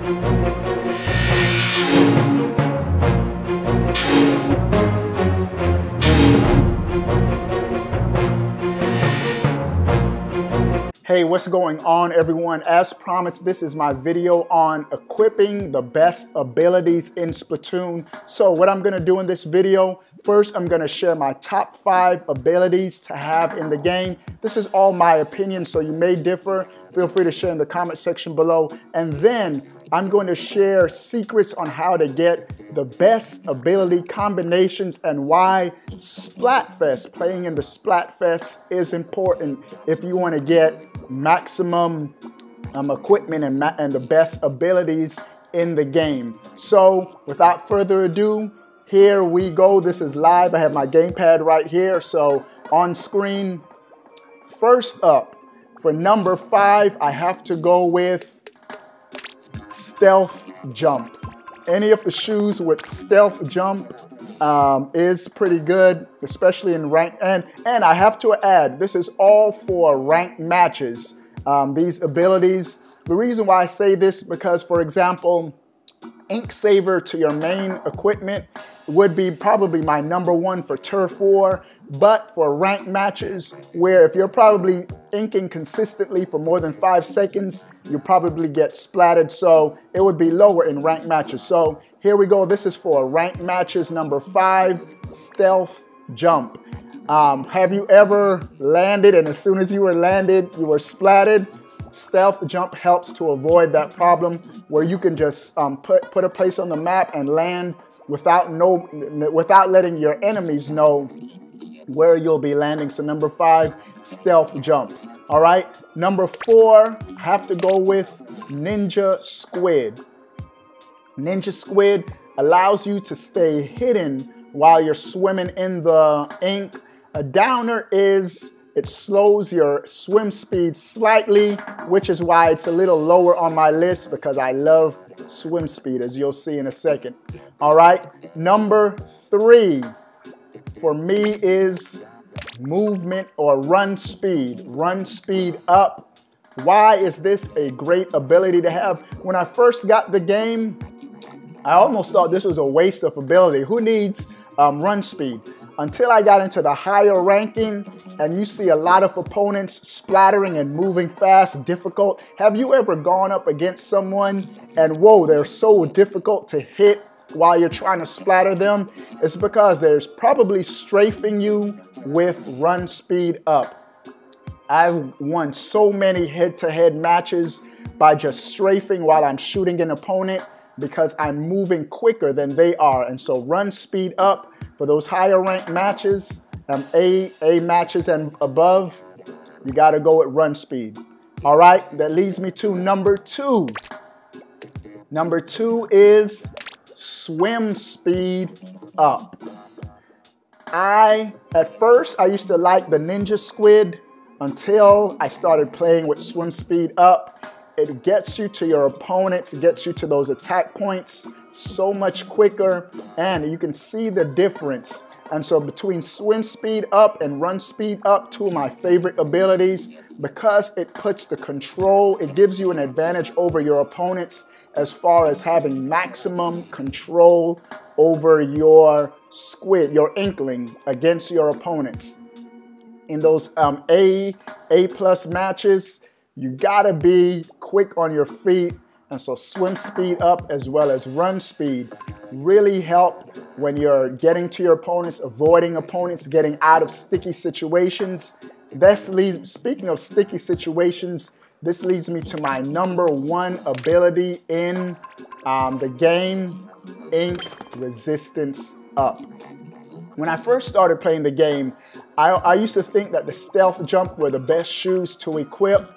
Hey, what's going on, everyone? As promised, this is my video on equipping the best abilities in Splatoon. So what I'm gonna do in this video, first I'm gonna share my top 5 abilities to have in the game. This is all my opinion, so you may differ. Feel free to share in the comment section below. And then I'm going to share secrets on how to get the best ability combinations and why Splatfest, playing in the Splatfest, is important if you want to get maximum equipment and the best abilities in the game. So without further ado, here we go. This is live. I have my gamepad right here. So on screen, first up, for number 5, I have to go with Stealth Jump. Any of the shoes with Stealth Jump is pretty good, especially in ranked. And I have to add, this is all for ranked matches. These abilities. The reason why I say this, because for example, Ink Saver to your main equipment would be probably my number 1 for Turf War. But for ranked matches, where if you're probably inking consistently for more than 5 seconds, you probably get splattered. So it would be lower in ranked matches. So here we go. This is for ranked matches, number 5, Stealth Jump. Have you ever landed and as soon as you were landed, you were splattered? Stealth Jump helps to avoid that problem where you can just put a place on the map and land without letting your enemies know where you'll be landing. So number 5, Stealth Jump. All right, number 4, I have to go with Ninja Squid. Ninja Squid allows you to stay hidden while you're swimming in the ink. A downer is it slows your swim speed slightly, which is why it's a little lower on my list, because I love swim speed, as you'll see in a second. All right, number 3 for me is movement or run speed. Run speed up. Why is this a great ability to have? When I first got the game, I almost thought this was a waste of ability. Who needs run speed? Until I got into the higher ranking and you see a lot of opponents splattering and moving fast, difficult. Have you ever gone up against someone and whoa, they're so difficult to hit while you're trying to splatter them? It's because there's probably strafing you with run speed up. I've won so many head-to-head matches by just strafing while I'm shooting an opponent because I'm moving quicker than they are. And so run speed up for those higher ranked matches, A matches and above, you gotta go with run speed. All right, that leads me to number 2. Number 2 is swim speed up. At first, I used to like the Ninja Squid until I started playing with swim speed up. It gets you to your opponents, gets you to those attack points so much quicker, and you can see the difference. And so between swim speed up and run speed up, 2 of my favorite abilities, because it puts the control, it gives you an advantage over your opponents as far as having maximum control over your squid, your inkling against your opponents. In those A+ matches, you gotta be quick on your feet, and so swim speed up as well as run speed really help when you're getting to your opponents, avoiding opponents, getting out of sticky situations. Speaking of sticky situations, this leads me to my number 1 ability in the game, Ink Resistance Up. When I first started playing the game, I used to think that the Stealth Jump were the best shoes to equip,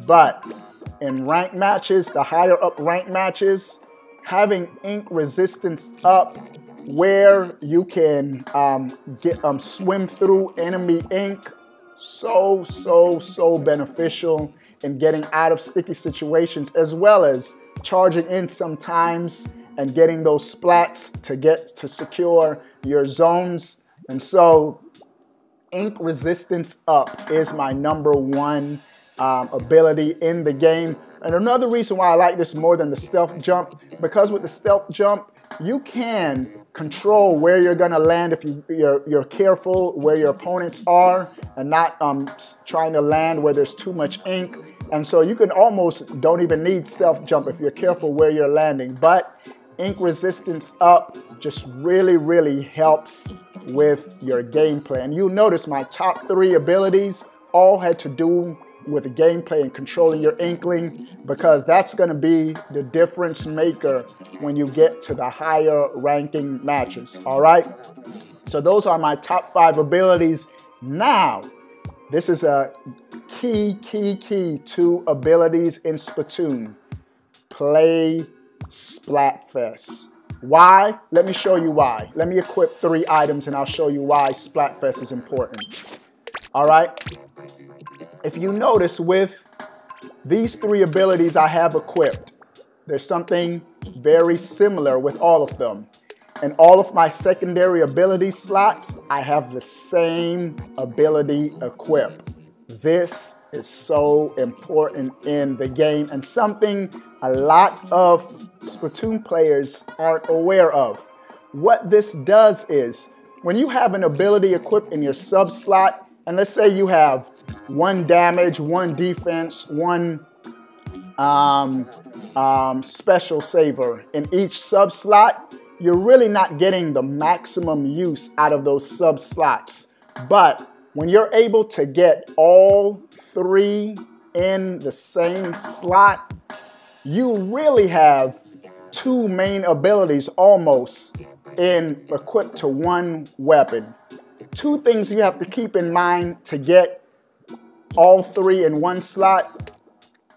but in ranked matches, the higher up ranked matches, having Ink Resistance Up where you can swim through enemy ink, so beneficial in getting out of sticky situations, as well as charging in sometimes and getting those splats to secure your zones. And so Ink Resistance Up is my number 1 ability in the game. And another reason why I like this more than the stealth jump, because with the stealth jump, you can control where you're gonna land if you're careful where your opponents are and not trying to land where there's too much ink. And so you can almost don't even need stealth jump if you're careful where you're landing. But ink resistance up just really, really helps with your gameplay. And you'll notice my top 3 abilities all had to do with the gameplay and controlling your inkling, because that's going to be the difference maker when you get to the higher ranking matches. All right, so those are my top 5 abilities. Now this is a key to abilities in Splatoon. Play Splatfest. Why? Let me show you why. Let me equip 3 items and I'll show you why Splatfest is important. All right, if you notice with these 3 abilities I have equipped, there's something very similar with all of them. In all of my secondary ability slots, I have the same ability equipped. This is so important in the game and something a lot of Splatoon players aren't aware of. What this does is, when you have an ability equipped in your sub slot, and let's say you have 1 damage, 1 defense, 1 special saver in each sub slot, you're really not getting the maximum use out of those sub slots. But when you're able to get all 3 in the same slot, you really have 2 main abilities almost equipped to 1 weapon. 2 things you have to keep in mind to get all 3 in 1 slot.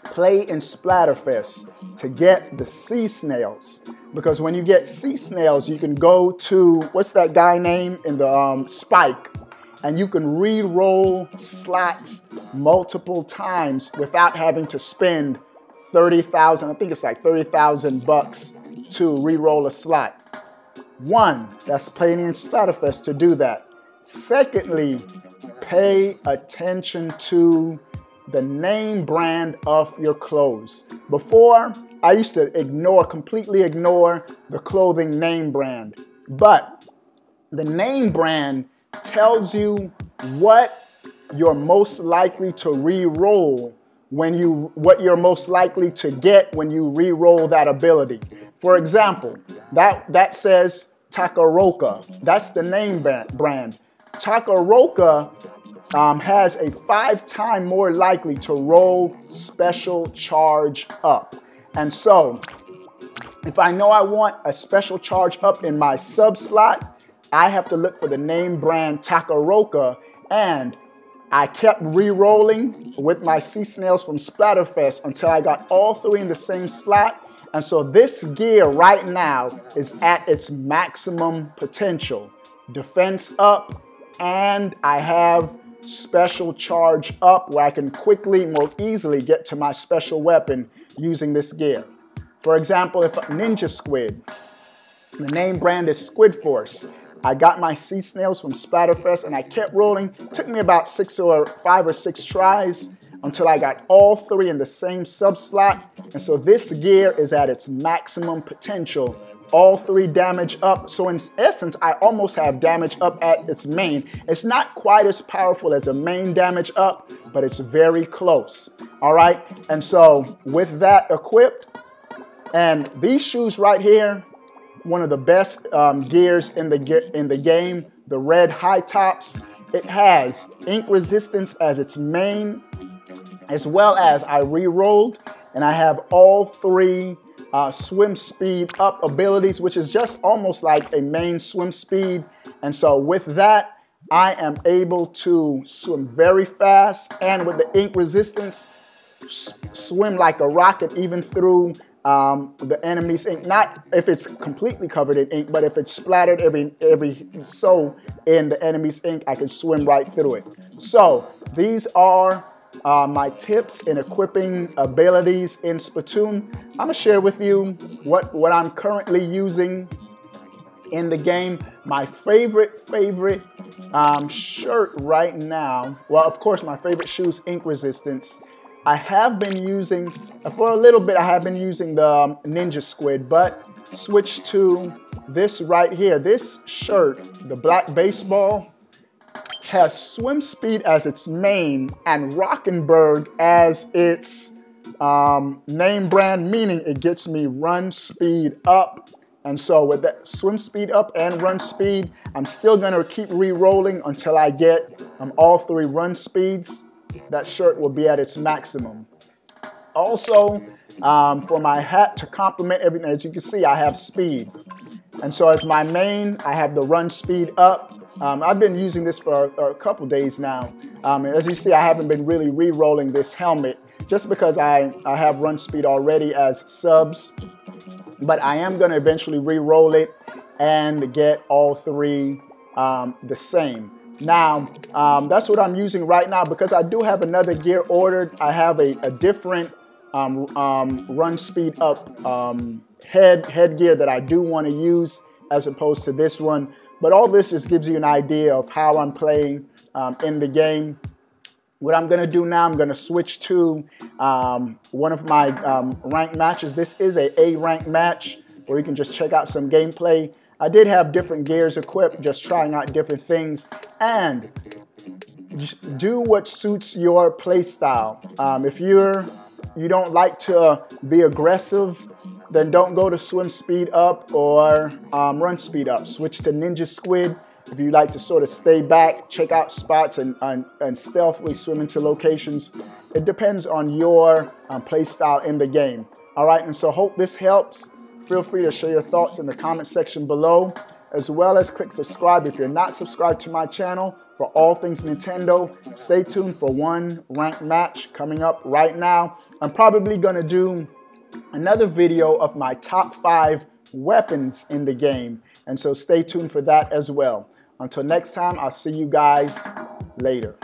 Play in Splatterfest to get the sea snails, because when you get sea snails, you can go to, what's that guy name in the spike, and you can re-roll slots multiple times without having to spend 30,000, I think it's like 30,000 bucks to re-roll a slot. 1, that's playing in Splatterfest to do that. Secondly, pay attention to the name brand of your clothes. Before, I used to completely ignore the clothing name brand. But the name brand tells you what you're most likely to re-roll what you're most likely to get when you re-roll that ability. For example, that says Takaroka. That's the name brand. Takaroka has a 5 times more likely to roll special charge up. And so, if I know I want a special charge up in my sub slot, I have to look for the name brand Takaroka, and I kept re-rolling with my sea snails from Splatterfest until I got all 3 in the same slot. And so this gear right now is at its maximum potential. Defense up, and I have special charge up where I can quickly, more easily get to my special weapon using this gear. For example, if Ninja Squid, the name brand is Squid Force. I got my sea snails from Splatterfest and I kept rolling. It took me about 5 or 6 tries until I got all 3 in the same sub slot. And so this gear is at its maximum potential. All 3 damage up. So in essence, I almost have damage up at its main. It's not quite as powerful as a main damage up, but it's very close. All right. And so with that equipped, and these shoes right here, one of the best gears in the game, the red high tops. It has ink resistance as its main, as well as I re-rolled, and I have all 3 swim speed up abilities, which is just almost like a main swim speed. And so with that, I am able to swim very fast, and with the ink resistance, swim like a rocket even through the enemy's ink. Not if it's completely covered in ink, but if it's splattered every so in the enemy's ink, I can swim right through it. So these are my tips in equipping abilities in Splatoon. I'm gonna share with you what I'm currently using in the game. My favorite shirt right now, well, of course, my favorite shoe is ink resistance. I have been using, for a little bit, I have been using the Ninja Squid, but switch to this right here. This shirt, the black baseball, has swim speed as its main and Rockenberg as its name brand, meaning it gets me run speed up. And so with that swim speed up and run speed, I'm still gonna keep re-rolling until I get all 3 run speeds. That shirt will be at its maximum. Also, for my hat to complement everything, as you can see, I have speed. And so as my main, I have the run speed up. I've been using this for a couple days now. As you see, I haven't been really re-rolling this helmet just because I have run speed already as subs. But I am going to eventually re-roll it and get all 3 the same. Now, that's what I'm using right now because I do have another gear ordered. I have a different run speed up headgear that I do want to use as opposed to this one. But all this just gives you an idea of how I'm playing in the game. What I'm going to do now, I'm going to switch to one of my ranked matches. This is a ranked match where you can just check out some gameplay. I did have different gears equipped, just trying out different things. And just do what suits your play style. If you don't like to be aggressive, then don't go to swim speed up or run speed up. Switch to Ninja Squid. If you like to sort of stay back, check out spots and stealthily swim into locations. It depends on your play style in the game. All right, and so hope this helps. Feel free to share your thoughts in the comment section below, as well as click subscribe if you're not subscribed to my channel for all things Nintendo. Stay tuned for one ranked match coming up right now. I'm probably going to do another video of my top 5 weapons in the game, and so stay tuned for that as well. Until next time, I'll see you guys later.